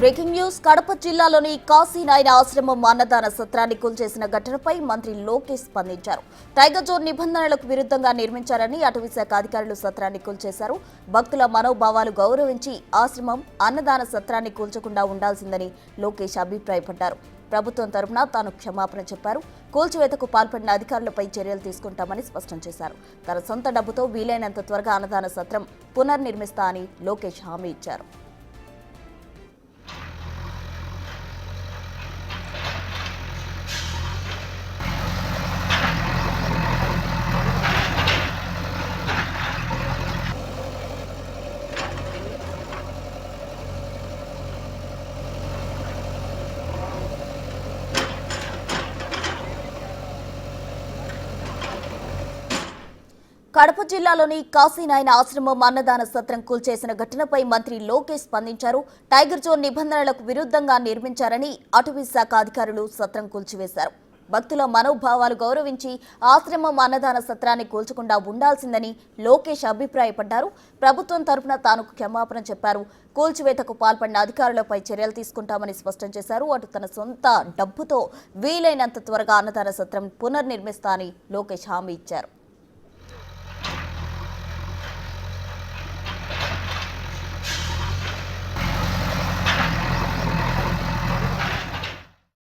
Breaking news Kadapa జిల్లాలోని కాశీనాయన ఆశ్రమం అన్నదాన సత్రాన్ని కూల్చేసిన ఘటనపై మంత్రి లోకేష్ స్పందించారు. టైగర్ జోన్ నిబంధనలకు విరుద్ధంగా నిర్మించారని అటవీ శాఖ అధికారులు సత్రాన్ని కూల్చేశారు. భక్తుల మనోభావాలు గౌరవించి ఆశ్రమం అన్నదాన సత్రాన్ని కూల్చకుండా ఉండాల్సిందని లోకేష్ అభిప్రాయపడ్డారు. ప్రభుత్వం తరఫున తాను క్షమాపణ చెప్పారు. కూల్చివేతకు పాల్పడిన అధికారులపై చర్యలు తీసుకుంటామని స్పష్టం చేశారు. తన సొంత డబ్బుతో వీలైనంత త్వరగా అన్నదాన సత్రం పునర్నిర్మిస్తా అని లోకేష్ హామీ ఇచ్చారు. కడప జిల్లాలోని కాశీనాయన ఆశ్రమం అన్నదాన సత్రం కూల్చేసిన ఘటనపై మంత్రి లోకేష్ స్పందించారు. టైగర్ జోన్ నిబంధనలకు విరుద్ధంగా నిర్మించారని అటవీ శాఖ అధికారులు సత్రం కూల్చివేశారు. భక్తుల మనోభావాలు గౌరవించి ఆశ్రమం అన్నదాన సత్రాన్ని కూల్చకుండా ఉండాల్సిందని లోకేష్ అభిప్రాయపడ్డారు. ప్రభుత్వం తరఫున తాను క్షమాపణ చెప్పారు. కూల్చివేతకు పాల్పడిన అధికారులపై చర్యలు తీసుకుంటామని స్పష్టం చేశారు. అటు తన సొంత డబ్బుతో వీలైనంత త్వరగా అన్నదాన సత్రం పునర్నిర్మిస్తా అని లోకేష్ హామీ ఇచ్చారు.